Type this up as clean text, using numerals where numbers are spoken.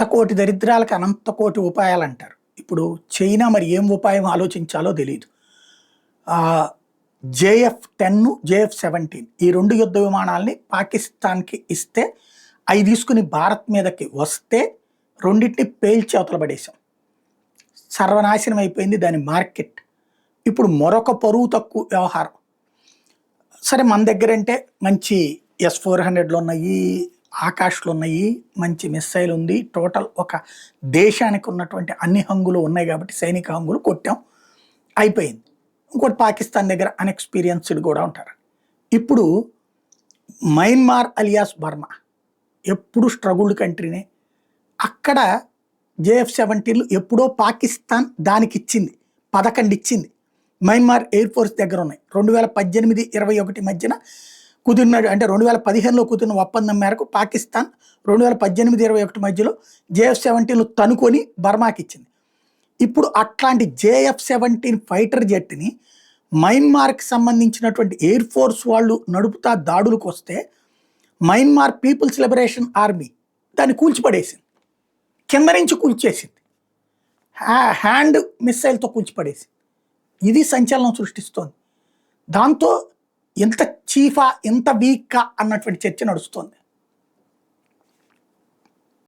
శతకోటి దరిద్రాలకు అనంత కోటి ఉపాయాలు అంటారు. ఇప్పుడు చైనా మరి ఏం ఉపాయం ఆలోచించాలో తెలియదు. JF-10, JF-17 ఈ 2 యుద్ధ విమానాల్ని పాకిస్తాన్కి ఇస్తే అవి తీసుకుని భారత్ మీదకి వస్తే రెండింటిని పేల్చి అవతల పడేశాం. సర్వనాశనం అయిపోయింది దాని మార్కెట్. ఇప్పుడు మరొక పరువు తక్కువ వ్యవహారం. సరే మన దగ్గర అంటే మంచి S-400లు ఉన్నాయి, ఆకాష్లు ఉన్నాయి, మంచి మిస్సైల్ ఉంది, టోటల్ ఒక దేశానికి ఉన్నటువంటి అన్ని హంగులు ఉన్నాయి కాబట్టి సైనిక హంగులు కొట్టాం, అయిపోయింది. ఇంకోటి పాకిస్తాన్ దగ్గర అన్ఎక్స్పీరియన్స్డ్ కూడా ఉంటారు. ఇప్పుడు మయన్మార్ అలియాస్ బర్మా ఎప్పుడు స్ట్రగుల్డ్ కంట్రీనే. అక్కడ JF-17లు ఎప్పుడో పాకిస్తాన్ దానికి ఇచ్చింది, 11 ఇచ్చింది. మయన్మార్ ఎయిర్ ఫోర్స్ దగ్గర ఉన్నాయి. 2018-21 మధ్యన కుదిరిన అంటే 2015లో కుదిరిన ఒప్పందం మేరకు పాకిస్తాన్ 2018-21 మధ్యలో JF-17లు తనుకొని బర్మాకి ఇచ్చింది. ఇప్పుడు అట్లాంటి JF-17 ఫైటర్ జెట్ని మయన్మార్కి సంబంధించినటువంటి ఎయిర్ ఫోర్స్ వాళ్ళు నడుపుతా దాడులకు వస్తే మయన్మార్ పీపుల్స్ లిబరేషన్ ఆర్మీ దాన్ని కూల్చిపడేసింది, కింద నుంచి కూల్చేసింది, హ్యాండ్ మిస్సైల్తో కూల్చిపడేసింది. ఇది సంచలనం సృష్టిస్తోంది. దాంతో ఎంత చీఫా ఎంత వీక్కా అన్నటువంటి చర్చ నడుస్తోంది.